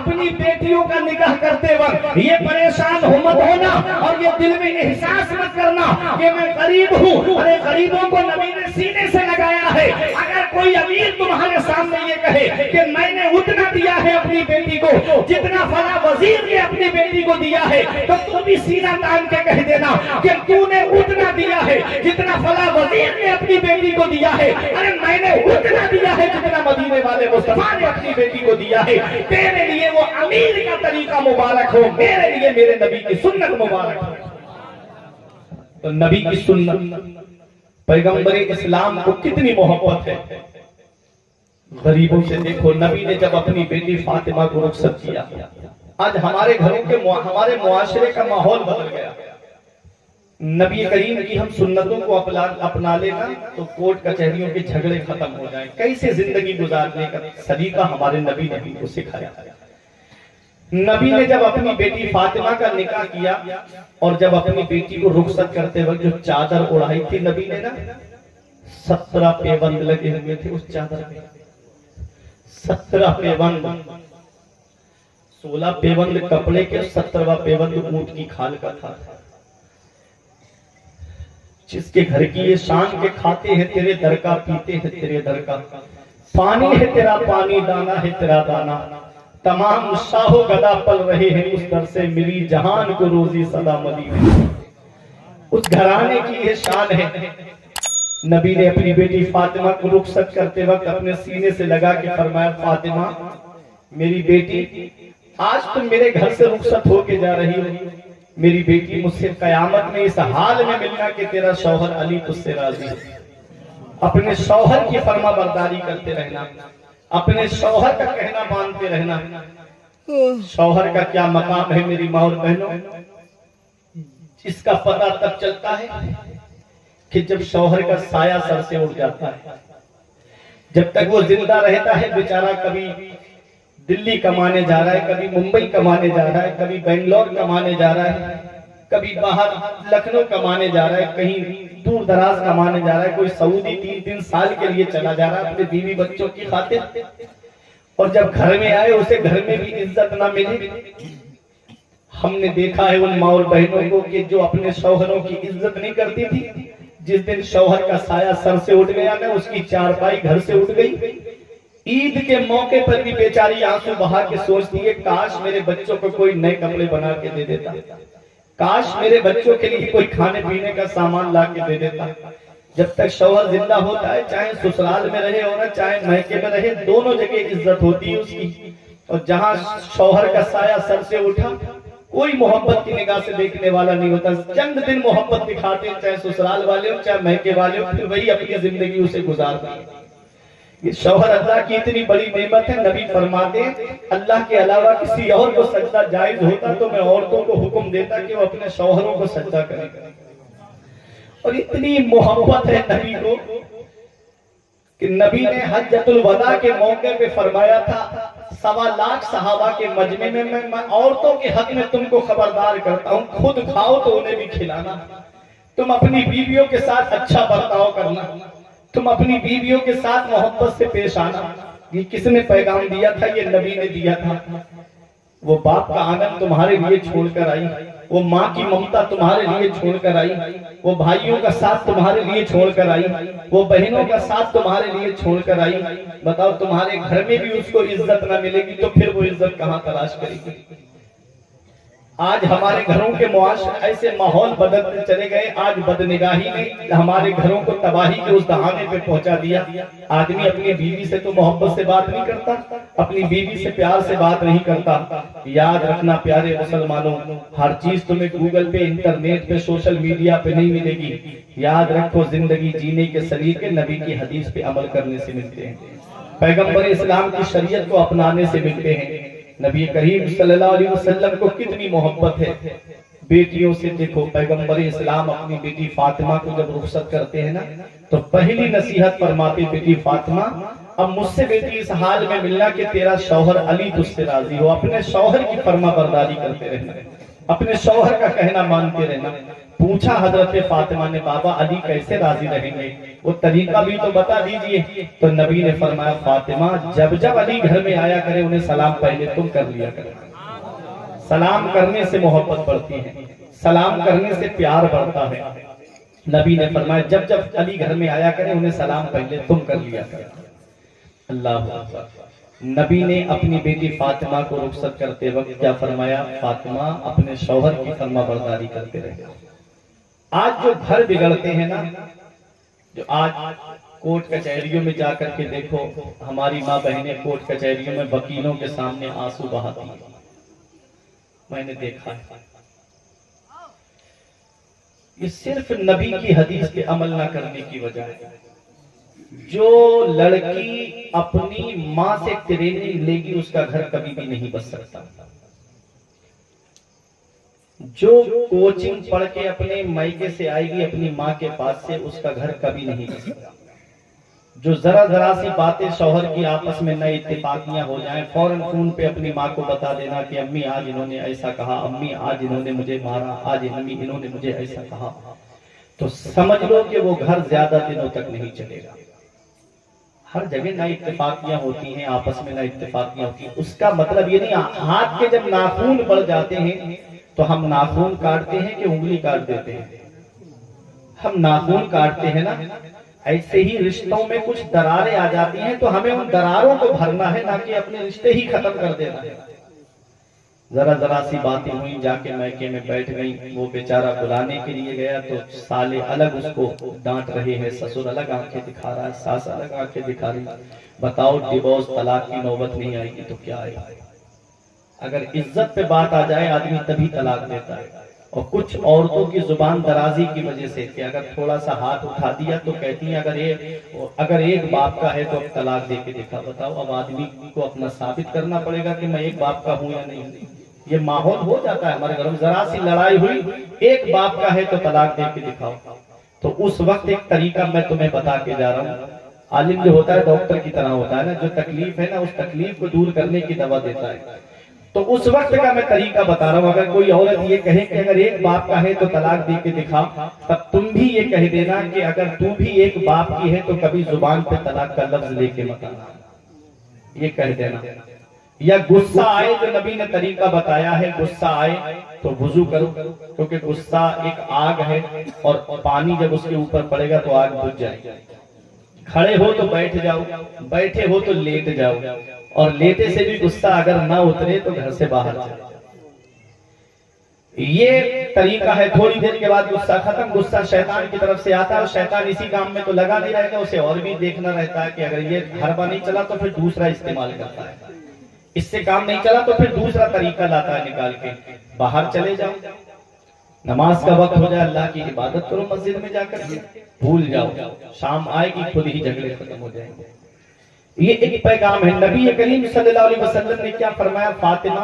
اپنی بیٹیوں کا نکاح کرتے وقت یہ پریشان مت ہونا اور یہ دل میں احساس مت کرنا کہ میں غریب ہوں. ارے غریبوں کو نبی نے سینے سے لگایا ہے. اگر کوئی امیر تمہارے سامنے یہ کہے کہ میں نے اتنا دیا ہے اپنی بیٹی کو جتنا فلاں وزیر نے اپنی بیٹی کو دیا ہے, تو تم بھی سینہ تان کے کہہ دینا کہ تو نے اتنا دیا ہے جتنا فلاں وزیر نے اپنی بیٹی کو دیا ہے. ارے میں نے اتنا دیا ہے جتنا مدینے والے مصطفیٰ نے اپنی بیٹی کو دیا ہے. تیرے لیے وہ امیر کا طریقہ مبارک ہو, میرے لیے میرے نبی کی سنت مبارک ہو. تو نبی کی سنت, پیغمبر اسلام کو کتنی محبت ہے. غریبوں سے دیکھو, نبی نے جب اپنی بیٹی فاطمہ کو رخصت کیا, آج ہمارے گھروں کے ہمارے معاشرے کا ماحول بدل گیا. نبی کریم کی ہم سنتوں کو اپنا لے گا تو کورٹ کچہریوں کے جھگڑے ختم ہو جائیں. کیسے زندگی گزارنے کا سلیقہ ہمارے نبی نے کو سکھایا. نبی نے جب اپنی بیٹی فاطمہ کا نکاح کیا اور جب اپنی بیٹی کو رخصت کرتے وقت جو چادر اڑائی تھی نبی نے نا, 17 پیوند لگے ہوئے تھے اس چادر میں. 17 پیوند, 16 پیوند کپڑے کے, 17واں پیوند اونٹ کی کھال کا تھا. جس کے گھر کی یہ شان کے کھاتے ہیں تیرے در کا, پیتے ہیں تیرے در کا, پانی ہے تیرا پانی, دانا ہے تیرا دانا, تمام شاہ و گدا پل رہے ہیں اس در سے, ملی جہان کو روزی صدا مدینے. اس گھرانے کی یہ شان ہے. نبی نے اپنی بیٹی فاطمہ کو رخصت کرتے وقت اپنے سینے سے لگا کے فرمایا, فاطمہ میری بیٹی, آج تم میرے گھر سے رخصت ہو کے جا رہی ہو. میری بیٹی, مجھ سے قیامت میں اس حال میں ملنا کہ تیرا شوہر علی تجھ سے راضی ہے. اپنے شوہر کی فرما برداری کرتے رہنا, اپنے شوہر کا کہنا مانتے رہنا. شوہر کا کیا مقام ہے میری ماں اور بہنوں, اس کا پتہ تب چلتا ہے کہ جب شوہر کا سایہ سر سے اڑ جاتا ہے. جب تک وہ زندہ رہتا ہے بیچارہ کبھی دلی کمانے جا رہا ہے, کبھی ممبئی کمانے جا رہا ہے, کبھی بنگلور کمانے جا رہا ہے, کبھی باہر لکھنؤ کمانے جا رہا ہے, کہیں دور دراز کمانے جا رہا ہے, کوئی سعودی 3 سال کے لیے چلا جا رہا ہے اپنے بیوی بچوں کی خاطر. اور جب گھر میں آئے اسے گھر میں بھی عزت نہ ملے. ہم نے دیکھا ہے ان ماں اور بہنوں کو کہ جو اپنے شوہروں کی عزت نہیں کرتی تھی, جس دن شوہر کا سایہ سر سے اٹھ گیا نا, اس کی چارپائی گھر سے اٹھ گئی. عید کے موقع پر بھی بیچاری آنسو بہا کے سوچتی ہے, کاش میرے بچوں کو کوئی نئے کپڑے بنا کے دے دیتا, کاش میرے بچوں کے لیے کوئی کھانے پینے کا سامان لا کے دے دیتا. جب تک شوہر زندہ ہوتا ہے, چاہے سسرال میں رہے اور چاہے میکے میں رہے, دونوں جگہ عزت ہوتی ہے اس کی. اور جہاں شوہر کا سایہ سر سے اٹھا, کوئی محبت کی نگاہ سے دیکھنے والا نہیں ہوتا. چند دن محبت دکھاتے ہیں, چاہے سسرال والے ہو چاہے میکے والے ہو, پھر وہی اپنی زندگی اسے گزارتے ہیں. یہ شوہر اللہ کی اتنی بڑی نعمت ہے. نبی فرماتے ہیں اللہ کے علاوہ کسی اور کو سجدہ جائز ہوتا تو میں عورتوں کو حکم دیتا کہ وہ اپنے شوہروں کو سجدہ کریں. اور اتنی محبت ہے نبی کو کہ نبی نے حجۃ الوداع کے موقع پہ فرمایا تھا, 1.25 لاکھ صحابہ کے مجمع میں میں عورتوں کے حق میں تم کو خبردار کرتا ہوں, خود کھاؤ تو انہیں بھی کھلانا, تم اپنی بیویوں کے ساتھ اچھا برتاؤ کرنا, تم اپنی بیویوں کے ساتھ محبت سے پیش آنا. یہ کس نے پیغام دیا تھا؟ یہ نبی نے دیا تھا. وہ باپ کا آنگن تمہارے لیے چھوڑ کر آئی, وہ ماں کی ممتا تمہارے لیے چھوڑ کر آئی, وہ بھائیوں کا ساتھ تمہارے لیے چھوڑ کر آئی, وہ بہنوں کا ساتھ تمہارے لیے چھوڑ کر آئی. بتاؤ تمہارے گھر میں بھی اس کو عزت نہ ملے گی تو پھر وہ عزت کہاں تلاش کرے گی؟ آج ہمارے گھروں کے معاشرے ایسے ماحول بدلتے چلے گئے. آج بدنگاہی نے ہمارے گھروں کو تباہی کے اس دہانے پہ پہنچا دیا. آدمی اپنی بیوی سے تو محبت سے بات نہیں کرتا, اپنی بیوی سے پیار سے بات نہیں کرتا. یاد رکھنا پیارے مسلمانوں, ہر چیز تمہیں گوگل پہ, انٹرنیٹ پہ, سوشل میڈیا پہ نہیں ملے گی. یاد رکھو زندگی جینے کے سلیقے نبی کی حدیث پہ عمل کرنے سے ملتے ہیں, پیغمبر اسلام کی شریعت کو اپنانے سے ملتے ہیں. نبی کریم صلی اللہ علیہ وسلم کو کتنی محبت ہے بیٹیوں سے. دیکھو پیغمبر اسلام اپنی بیٹی فاطمہ کو جب رخصت کرتے ہیں نا, تو پہلی نصیحت فرماتے, بیٹی فاطمہ اب مجھ سے بیٹی اس حال میں ملنا کہ تیرا شوہر علی تجھ سے راضی ہو. اپنے شوہر کی فرما برداری کرتے رہنا. اپنے شوہر کا کہنا مانتے رہنا. پوچھا حضرت فاطمہ نے بابا علی کیسے راضی رہیں گے, وہ طریقہ بھی تو بتا دیجئے. تو نبی نے فرمایا فاطمہ جب جب علی گھر میں آیا کرے انہیں سلام پہلے تم کر لیا کرے. سلام کرنے سے محبت بڑھتی ہے, سلام کرنے سے پیار بڑھتا ہے. نبی نے فرمایا جب جب علی گھر میں آیا کرے انہیں سلام پہلے تم کر لیا کرے. اللہ اکبر. نبی نے اپنی بیٹی فاطمہ کو رخصت کرتے وقت کیا فرمایا, فاطمہ اپنے شوہر کی فرما برداری کرتے رہے. آج جو گھر بگڑتے ہیں نا, جو آج کورٹ کچہریوں میں جا کر کے دیکھو, ہماری ماں بہنیں کورٹ کچہریوں میں وکیلوں کے سامنے آنسو بہاتی ہیں, میں نے دیکھا ہے. یہ صرف نبی کی حدیث پہ عمل نہ کرنے کی وجہ ہے. جو لڑکی اپنی ماں سے ٹریننگ لے گی اس کا گھر کبھی بھی نہیں بچ سکتا. جو کوچنگ پڑھ کے اپنے مائکے سے آئے گی اپنی ماں کے پاس سے اس کا گھر کبھی نہیں بچ سکتا. جو ذرا ذرا سی باتیں شوہر کی آپس میں نئے اتفاقیاں ہو جائیں, فوراً فون پہ اپنی ماں کو بتا دینا کہ امی آج انہوں نے ایسا کہا, امی آج انہوں نے مجھے مارا, آج امی انہوں نے مجھے ایسا کہا, تو سمجھ لو کہ وہ گھر زیادہ دنوں تک نہیں چلے گا. ہر جگہ نئی اتفاقیاں ہوتی ہیں, آپس میں نئی اتفاقیاں ہوتی ہیں. اس کا مطلب یہ نہیں ہاتھ کے جب ناخون بڑھ جاتے ہیں تو ہم ناخون کاٹتے ہیں کہ انگلی کاٹ دیتے ہیں. ہم ناخون کاٹتے ہیں نا, ایسے ہی رشتوں میں کچھ دراریں آ جاتی ہیں تو ہمیں ان دراروں کو بھرنا ہے, نہ کہ اپنے رشتے ہی ختم کر دینا ہے. ذرا ذرا سی باتیں ہوئی, جا کے میکے میں بیٹھ گئی, وہ بیچارہ بلانے کے لیے گیا تو سالے الگ اس کو ڈانٹ رہے ہیں, سسر الگ آنکھیں دکھا رہا ہے, ساس الگ آنکھیں دکھا رہی. بتاؤ ڈیورس طلاق کی نوبت نہیں آئے گی تو کیا آئے گی؟ اگر عزت پہ بات آ جائے آدمی تبھی طلاق دیتا ہے. اور کچھ عورتوں کی زبان درازی کی وجہ سے کہ اگر تھوڑا سا ہاتھ اٹھا دیا تو کہتی ہیں اگر ایک باپ کا ہے تو اب طلاق دے کے دکھا. بتاؤ اب آدمی کو اپنا ثابت کرنا پڑے گا کہ میں ایک باپ کا ہوں یا نہیں. یہ ماحول ہو جاتا ہے ہمارے گھر میں, ذرا سی لڑائی ہوئی ایک باپ کا ہے تو طلاق دے کے دکھاؤ. تو اس وقت ایک طریقہ میں تمہیں بتا کے جا رہا ہوں. عالم جو ہوتا ہے ڈاکٹر کی طرح ہوتا ہے نا, جو تکلیف ہے نا اس تکلیف کو دور کرنے کی دوا دیتا ہے. تو اس وقت کا میں طریقہ بتا رہا ہوں. اگر کوئی عورت یہ کہے کہ اگر ایک باپ کا ہے تو طلاق دے کے دکھا, تب تم بھی یہ کہہ دینا کہ اگر تو بھی ایک باپ کی ہے تو کبھی زبان پہ طلاق کا لفظ لے کے مت آنا, یہ کہہ دینا. یا غصہ آئے, جو نبی نے طریقہ بتایا ہے, غصہ آئے تو وضو کرو, کیونکہ غصہ ایک آگ ہے اور پانی جب اس کے اوپر پڑے گا تو آگ بجھ جائے گی. کھڑے ہو تو بیٹھ جاؤ, بیٹھے ہو تو لیٹ جاؤ, اور لیٹے سے بھی غصہ اگر نہ اترے تو گھر سے باہر جاؤ. یہ طریقہ ہے. تھوڑی دیر کے بعد غصہ ختم. غصہ شیطان کی طرف سے آتا ہے اور شیطان اسی کام میں تو لگا نہیں رہے گا, اسے اور بھی دیکھنا رہتا ہے کہ اگر یہ حربہ نہیں چلا تو پھر دوسرا استعمال کرتا ہے, اس سے کام نہیں چلا تو پھر دوسرا طریقہ لاتا ہے نکال کے. باہر چلے جاؤ, نماز کا وقت ہو جائے اللہ کی عبادت کرو مسجد میں جا کر کے, بھول جاؤ, شام آئے گی خود ہی جھگڑے ختم ہو جائیں گے. یہ ایک پیغام ہے. نبی کریم صلی اللہ علیہ وسلم نے کیا فرمایا, فاطمہ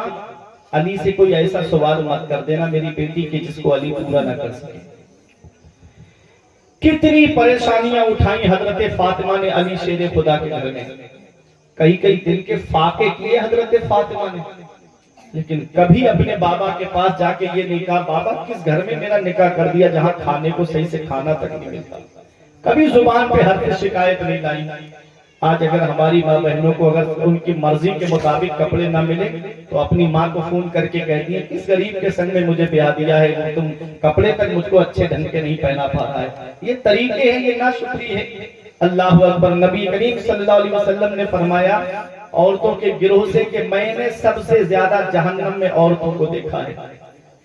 علی سے کوئی ایسا سوال مت کر دینا میری بیٹی کے جس کو علی پورا نہ کر سکے. کتنی پریشانیاں اٹھائیں حضرت فاطمہ نے علی شیر خدا کے گھر میں, کئی کئی دن کے فاقے کیے حضرت فاطمہ نے, لیکن کبھی اپنے بابا کے پاس جا کے یہ نہیں کہا بابا کس گھر میں میرا نکاح کر دیا جہاں کھانے کو صحیح سے کھانا تک نہیں ملتا. کبھی زبان پہ حرف شکایت نہیں لائی. آج اگر ہماری ماں بہنوں کو اگر ان کی مرضی کے مطابق کپڑے نہ ملے تو اپنی ماں کو فون کر کے کہتی ہیں کس غریب کے سنگ میں مجھے بیاہ دیا ہے, تم کپڑے تک مجھ کو اچھے ڈھنگ کے نہیں پہنا پا رہا ہے. یہ طریقے ہیں, یہ ناشکری ہے. اللہ اکبر. نبی کریم صلی اللہ علیہ وسلم نے فرمایا عورتوں کے گروہ سے کہ میں نے سب سے زیادہ جہنم میں عورتوں کو دیکھا ہے.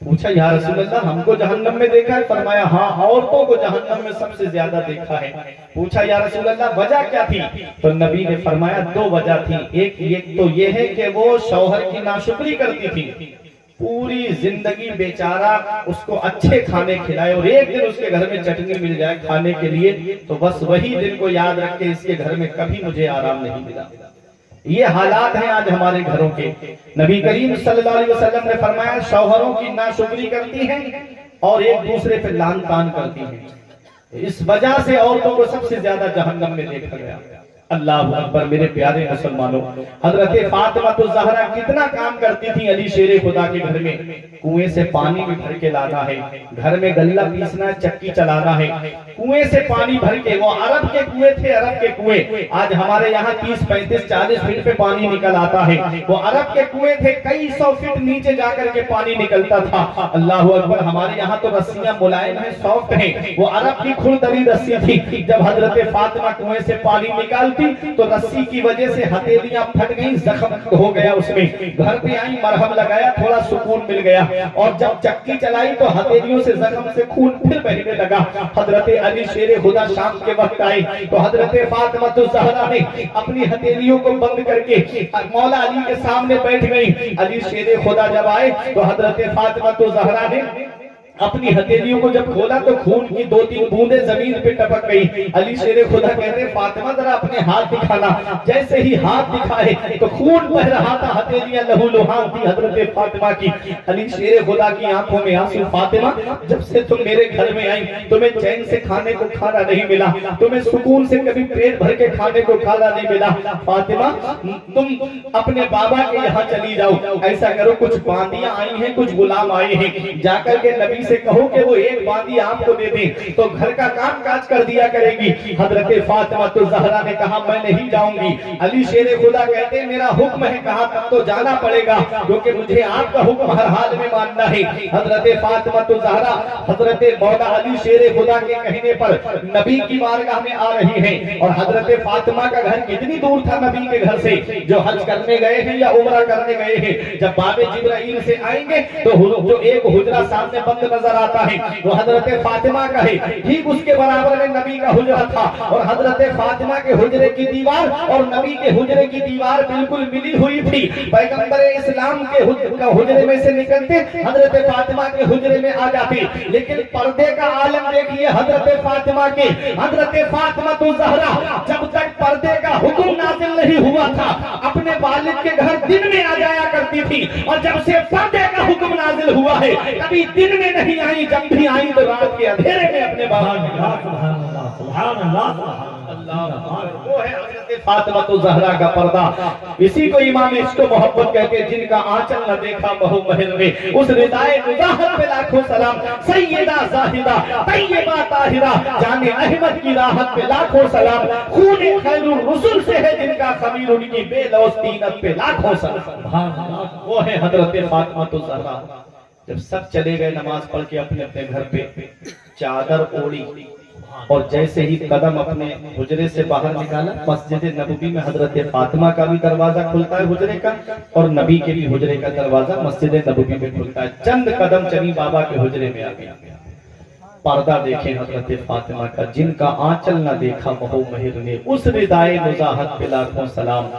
پوچھا یا رسول اللہ ہم کو جہنم میں دیکھا ہے؟ فرمایا ہاں عورتوں کو جہنم میں سب سے زیادہ دیکھا ہے. پوچھا یا رسول اللہ وجہ کیا تھی؟ تو نبی نے فرمایا دو وجہ تھی. ایک تو یہ ہے کہ وہ شوہر کی ناشکری کرتی تھی, پوری زندگی بیچارہ اس کو اچھے کھانے کھلائے اور ایک دن اس کے گھر میں چٹنی مل جائے کھانے کے لیے تو بس وہی دن کو یاد رکھ کے اس کے گھر میں کبھی مجھے آرام نہیں ملا. یہ حالات ہیں آج ہمارے گھروں کے. نبی کریم صلی اللہ علیہ وسلم نے فرمایا شوہروں کی ناشکری کرتی ہیں اور ایک دوسرے پہ لعن طعن کرتی ہیں. اس وجہ سے عورتوں کو سب سے زیادہ جہنم میں دیکھا گیا. اللہ اکبر میرے پیارے مسلمانوں، حضرت فاطمہ تو زہرا کتنا کام کرتی تھی علی شیر خدا کے گھر میں۔ کنویں سے پانی بھی بھر کے لانا ہے، گھر میں غلہ پیسنا ہے، چکی چلانا ہے، کنویں سے پانی بھر کے، وہ عرب کے کنویں تھے، عرب کے کنویں، آج ہمارے یہاں 30 35 40 فٹ پہ پانی نکل آتا ہے، وہ عرب کے کنویں تھے، کئی 100 فٹ نیچے جا کر کے پانی نکلتا تھا۔ اللہ اکبر، ہمارے یہاں تو رسیاں ملائم ہیں، سافٹ ہیں، وہ عرب کی کھردری رسی تھی۔ جب حضرت فاطمہ کنویں سے پانی نکالتی تو رسی کی وجہ سے ہتھیلیاں پھٹ گئیں، زخم ہو گیا اس میں، گھر پہ آئی مرہم لگایا، تھوڑا سکون مل گیا، اور جب چکی چلائی تو ہتھیلیوں سے زخم سے خون پھر بہنے لگا۔ حضرت علی شیر خدا شام کے وقت آئے تو حضرت فاطمہ الزہرا نے اپنی ہتھیلیوں کو بند کر کے مولا علی کے سامنے بیٹھ گئی۔ علی شیر خدا جب آئے تو حضرت فاطمہ الزہرا نے اپنی ہتھیلیوں کو جب کھولا تو خون کی 2-3 بوندیں زمین پہ ٹپک گئی۔ علی شیر خدا کہتے ہیں فاطمہ ذرا اپنے ہاتھ دکھانا، جیسے ہی ہاتھ دکھائے تو خون بہ رہا تھا، ہتھیلیاں لہو لہان تھی حضرت فاطمہ کی۔ علی شیر خدا کی آنکھوں میں آنسو، فاطمہ جب سے تم میرے گھر میں آئی تمہیں چین سے کھانے کو کھانا نہیں ملا، تمہیں سکون سے کبھی پیٹ بھر کے کھانے کو کھانا نہیں ملا، فاطمہ تم اپنے بابا کے یہاں چلی جاؤ، ایسا کرو کچھ باندیاں آئی ہیں، کچھ غلام آئے ہیں، جا کر کے نبی سے کہو کہ وہ ایک باندی آپ کو دے دیں تو گھر کا کام کاج کر دیا کرے گی۔ حضرت فاطمہ الزہرا نے کہا میں نہیں جاؤں گی۔ علی شیر خدا کہتے ہیں میرا حکم ہے، کہا تب تو جانا پڑے گا کیونکہ مجھے آپ کا حکم ہر حال میں ماننا ہے۔ حضرت فاطمہ الزہرا حضرت مولا علی شیر خدا کے کہنے پر نبی کی بارگاہ میں آ رہی ہیں، اور حضرت فاطمہ کا گھر کتنی دور تھا نبی کے گھر سے، جو حج کرنے گئے ہیں یا عمرہ کرنے گئے ہیں، جب باب جبرائیل سے آئیں گے تو جو ایک حجرہ سامنے بند نظر آتا ہے وہ حضرت فاطمہ کا ہے، ٹھیک اس کے برابر میں نبی کا حجرہ تھا، اور حضرت فاطمہ کے حجرے کی دیوار اور نبی کے حجرے کی دیوار بالکل ملی ہوئی تھی۔ پیغمبر اسلام کے حجرے میں سے نکلتے حضرت فاطمہ کے حجرے میں آ جاتے، لیکن پردے کا عالم دیکھیے حضرت فاطمہ کے، حضرت فاطمہ الزہرا جب تک پردے کا حکم نازل نہیں ہوا تھا اپنے والد کے گھر دن میں آ جایا کرتی تھی، اور جب سے پردے کا حکم نازل ہوا ہے کبھی دن میں نہیں آئی، جب بھی آئی تو رات کے اندھیرے میں اپنے بابا سبحان اللہ، وہ ہے حضرت فاطمہ الزہرا کا پردہ۔ اسی کو امام عشق و محبت کہتے ہیں، جن کا آنچل نہ دیکھا بہو مہر میں، اس ردائے نزاہت پہ لاکھوں سلام، سیدہ زاہدہ طیبہ طاہرہ جان احمد کی راحت پہ لاکھوں سلام، خون خیر الرسل سے ہے جن کا خمیر، ان کی بے لوث طینت پہ لاکھوں سلام۔ وہ ہے حضرت فاطمہ الزہرا۔ جب سب چلے گئے نماز پڑھ کے اپنے اپنے گھر پہ، چادر اوڑی اور جیسے ہی قدم اپنے حجرے سے باہر نکالا، مسجد نبوی میں حضرت فاطمہ کا بھی دروازہ کھلتا ہے حجرے کا، اور نبی کے بھی حجرے کا دروازہ مسجد نبوی میں کھلتا ہے۔ چند قدم چلی بابا کے حجرے میں آ گیا۔ پردہ دیکھیں حضرت فاطمہ کا، جن کا آنچل نہ دیکھا بہو مہر نے، اس ردائے نزاہت پہ لاکھوں سلام۔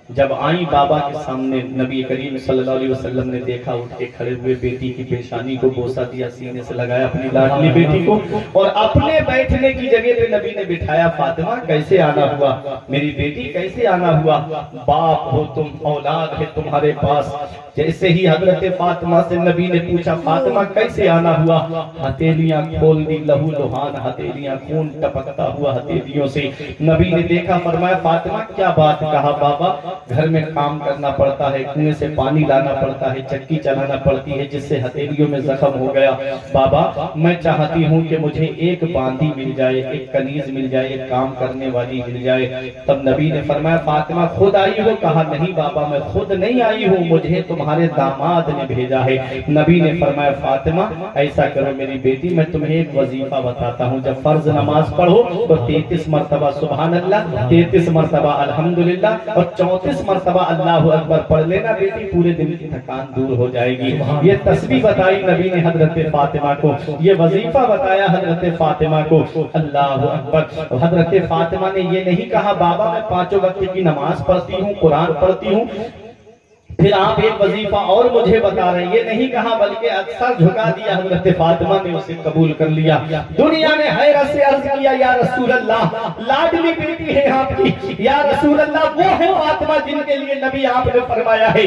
جب آئیں بابا کے سامنے، نبی کریم صلی اللہ علیہ وسلم نے دیکھا، اٹھ کے کھڑے ہوئے، بیٹی کی پیشانی کو بوسہ دیا، سینے سے لگایا اپنی لاڈلی بیٹی کو، اور اپنے بیٹھنے کی جگہ پہ نبی نے بٹھایا۔ فاطمہ کیسے آنا ہوا میری بیٹی، کیسے آنا ہوا؟ باپ ہو تم، اولاد ہے تمہارے پاس۔ جیسے ہی حضرت فاطمہ سے نبی نے پوچھا فاطمہ کیسے آنا ہوا، ہتھیلیاں کھول دی، لہو لہان ہتھیلیاں، خون ٹپکتا ہوا ہتھیلیوں سے۔ نبی نے دیکھا، فرمایا فاطمہ کیا بات؟ کہا بابا گھر میں کام کرنا پڑتا ہے، کنویں سے پانی لانا پڑتا ہے، چکی چلانا پڑتی ہے، جس سے ہتھیلیوں میں زخم ہو گیا۔ بابا میں چاہتی ہوں کہ مجھے ایک باندی مل جائے، ایک کنیز مل جائے، ایک کام کرنے والی مل جائے۔ تب نبی نے فرمایا فاطمہ خود آئی ہو؟ کہا نہیں بابا میں خود نہیں آئی ہوں، مجھے تمہارے داماد نے بھیجا ہے۔ نبی نے فرمایا فاطمہ ایسا کرو میری بیٹی، میں تمہیں ایک وظیفہ بتاتا ہوں، جب فرض نماز پڑھو تو 33 مرتبہ سبحان اللہ، 33 مرتبہ الحمدللہ، اور 34 مرتبہ اللہ اکبر پڑھ لینا بیٹی، پورے دن کی تھکان دور ہو جائے گی۔ یہ تسبیح بتائی نبی نے حضرت فاطمہ کو، یہ وظیفہ بتایا حضرت فاطمہ کو۔ اللہ اکبر۔ حضرت فاطمہ نے یہ نہیں کہا بابا میں 5 وقت کی نماز پڑھتی ہوں، قرآن پڑھتی ہوں، پھر آپ ایک وظیفہ اور مجھے بتا رہے ہیں، یہ نہیں کہا، بلکہ اکثر جھکا دیا حضرت فاطمہ نے، اسے قبول کر لیا۔ دنیا نے حیرت سے عرض کیا یا رسول اللہ لاڈلی بیٹی ہے آپ کی، یا رسول اللہ وہ ہے فاطمہ جن کے لیے نبی آپ نے فرمایا ہے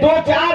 2 4